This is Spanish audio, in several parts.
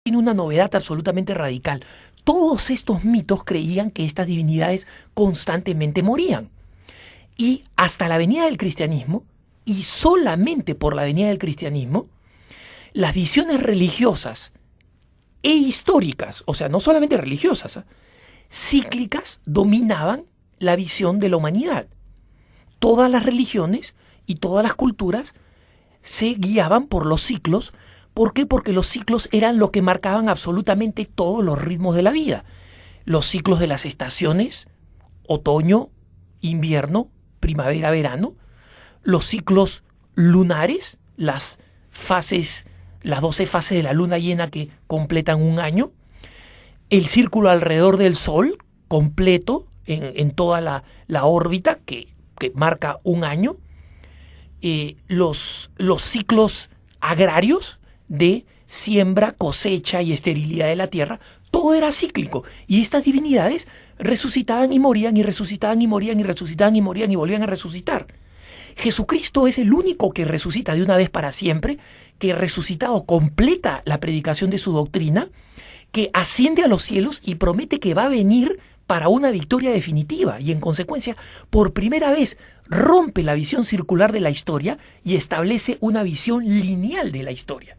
tiene una novedad absolutamente radical. Todos estos mitos creían que estas divinidades constantemente morían. Y hasta la venida del cristianismo, y solamente por la venida del cristianismo, las visiones religiosas e históricas, o sea, no solamente religiosas, cíclicas, dominaban la visión de la humanidad. Todas las religiones y todas las culturas se guiaban por los ciclos. ¿Por qué? Porque los ciclos eran lo que marcaban absolutamente todos los ritmos de la vida. Los ciclos de las estaciones, otoño, invierno, primavera, verano. Los ciclos lunares, las fases, las 12 fases de la luna llena que completan un año. El círculo alrededor del Sol, completo, en toda la órbita que marca un año. Los ciclos agrarios de siembra, cosecha y esterilidad de la tierra, todo era cíclico. Y estas divinidades resucitaban y morían, y resucitaban y morían, y resucitaban y morían, y volvían a resucitar. Jesucristo es el único que resucita de una vez para siempre, que resucitado completa la predicación de su doctrina, que asciende a los cielos y promete que va a venir para una victoria definitiva, y en consecuencia, por primera vez, rompe la visión circular de la historia y establece una visión lineal de la historia.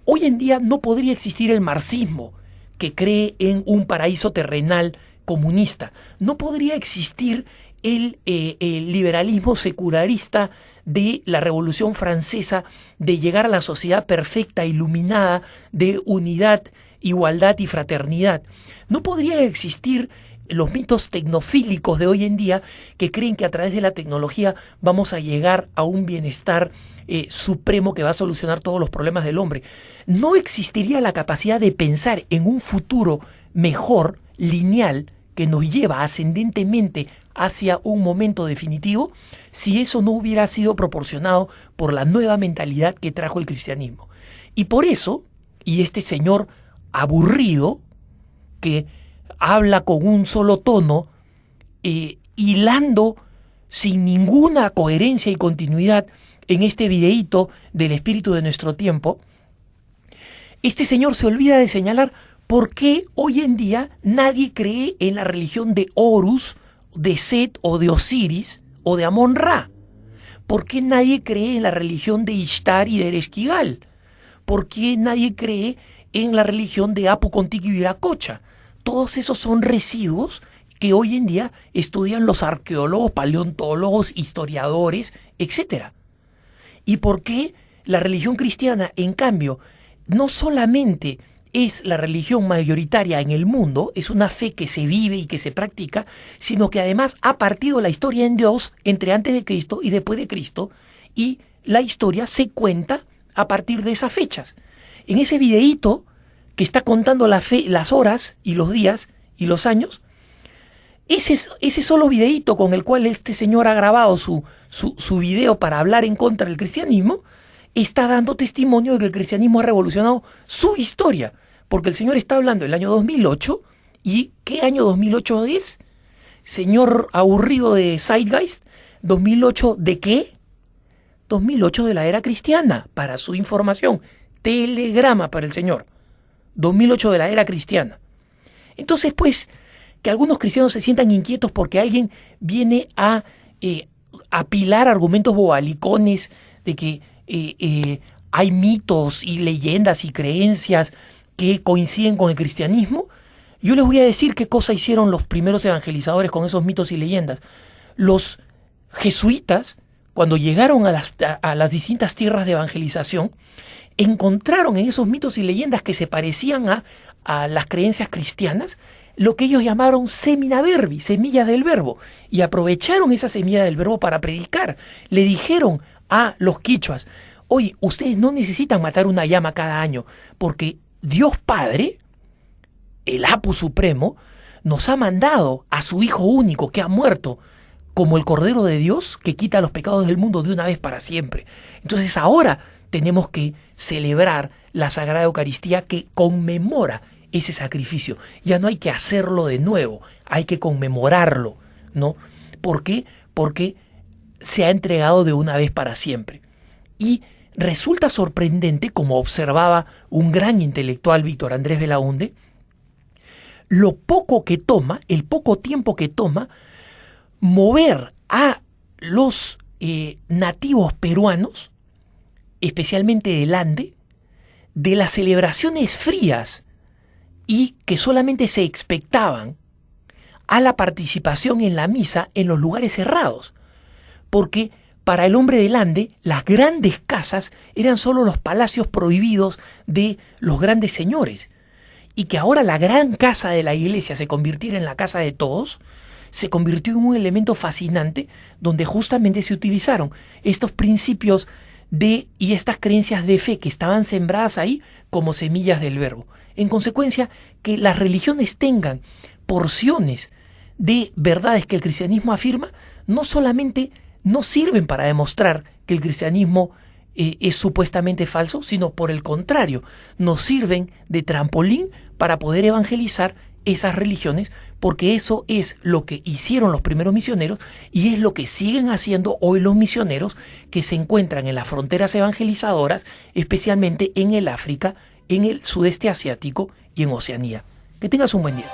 Hoy en día no podría existir el marxismo, que cree en un paraíso terrenal comunista. No podría existir el liberalismo secularista de la Revolución Francesa, de llegar a la sociedad perfecta, iluminada, de unidad, igualdad y fraternidad. No podría existir los mitos tecnofílicos de hoy en día, que creen que a través de la tecnología vamos a llegar a un bienestar supremo que va a solucionar todos los problemas del hombre. No existiría la capacidad de pensar en un futuro mejor, lineal, que nos lleva ascendentemente hacia un momento definitivo, si eso no hubiera sido proporcionado por la nueva mentalidad que trajo el cristianismo. Y por eso, y este señor aburrido, que habla con un solo tono, hilando sin ninguna coherencia y continuidad en este videíto del espíritu de nuestro tiempo, este señor se olvida de señalar por qué hoy en día nadie cree en la religión de Horus, de Set o de Osiris o de Amon-Ra. ¿Por qué nadie cree en la religión de Ishtar y de Ereshkigal? ¿Por qué nadie cree en la religión de Apu, Kontik y Viracocha? Todos esos son residuos que hoy en día estudian los arqueólogos, paleontólogos, historiadores, etc. ¿Y por qué la religión cristiana, en cambio, no solamente es la religión mayoritaria en el mundo, es una fe que se vive y que se practica, sino que además ha partido la historia en Dios entre antes de Cristo y después de Cristo, y la historia se cuenta a partir de esas fechas? En ese videíto que está contando las horas y los días y los años, ese solo videíto con el cual este señor ha grabado su video para hablar en contra del cristianismo, está dando testimonio de que el cristianismo ha revolucionado su historia, porque el señor está hablando del año 2008, ¿y qué año 2008 es? Señor aburrido de Zeitgeist, ¿2008 de qué? 2008 de la era cristiana, para su información, telegrama para el señor, 2008 de la era cristiana. Entonces, pues, que algunos cristianos se sientan inquietos porque alguien viene a apilar argumentos bobalicones de que hay mitos y leyendas y creencias que coinciden con el cristianismo. Yo les voy a decir qué cosa hicieron los primeros evangelizadores con esos mitos y leyendas. Los jesuitas, cuando llegaron a las distintas tierras de evangelización, encontraron en esos mitos y leyendas que se parecían a las creencias cristianas, lo que ellos llamaron semina verbi, semillas del verbo, y aprovecharon esa semilla del verbo para predicar. Le dijeron a los quichuas: oye, ustedes no necesitan matar una llama cada año, porque Dios Padre, el Apu Supremo, nos ha mandado a su Hijo único que ha muerto como el Cordero de Dios que quita los pecados del mundo de una vez para siempre. Entonces ahora tenemos que celebrar la Sagrada Eucaristía, que conmemora ese sacrificio. Ya no hay que hacerlo de nuevo, hay que conmemorarlo, ¿no? ¿Por qué? Porque se ha entregado de una vez para siempre. Y resulta sorprendente, como observaba un gran intelectual, Víctor Andrés Belaúnde, lo poco que toma, el poco tiempo que toma, mover a los nativos peruanos, especialmente del Ande, de las celebraciones frías y que solamente se expectaban a la participación en la misa en los lugares cerrados, porque para el hombre del Ande las grandes casas eran solo los palacios prohibidos de los grandes señores, y que ahora la gran casa de la iglesia se convirtiera en la casa de todos, se convirtió en un elemento fascinante donde justamente se utilizaron estos principios y estas creencias de fe que estaban sembradas ahí como semillas del verbo. En consecuencia, que las religiones tengan porciones de verdades que el cristianismo afirma, no solamente no sirven para demostrar que el cristianismo es supuestamente falso, sino por el contrario, nos sirven de trampolín para poder evangelizar esas religiones, porque eso es lo que hicieron los primeros misioneros y es lo que siguen haciendo hoy los misioneros que se encuentran en las fronteras evangelizadoras, especialmente en el África, en el sudeste asiático y en Oceanía. Que tengas un buen día.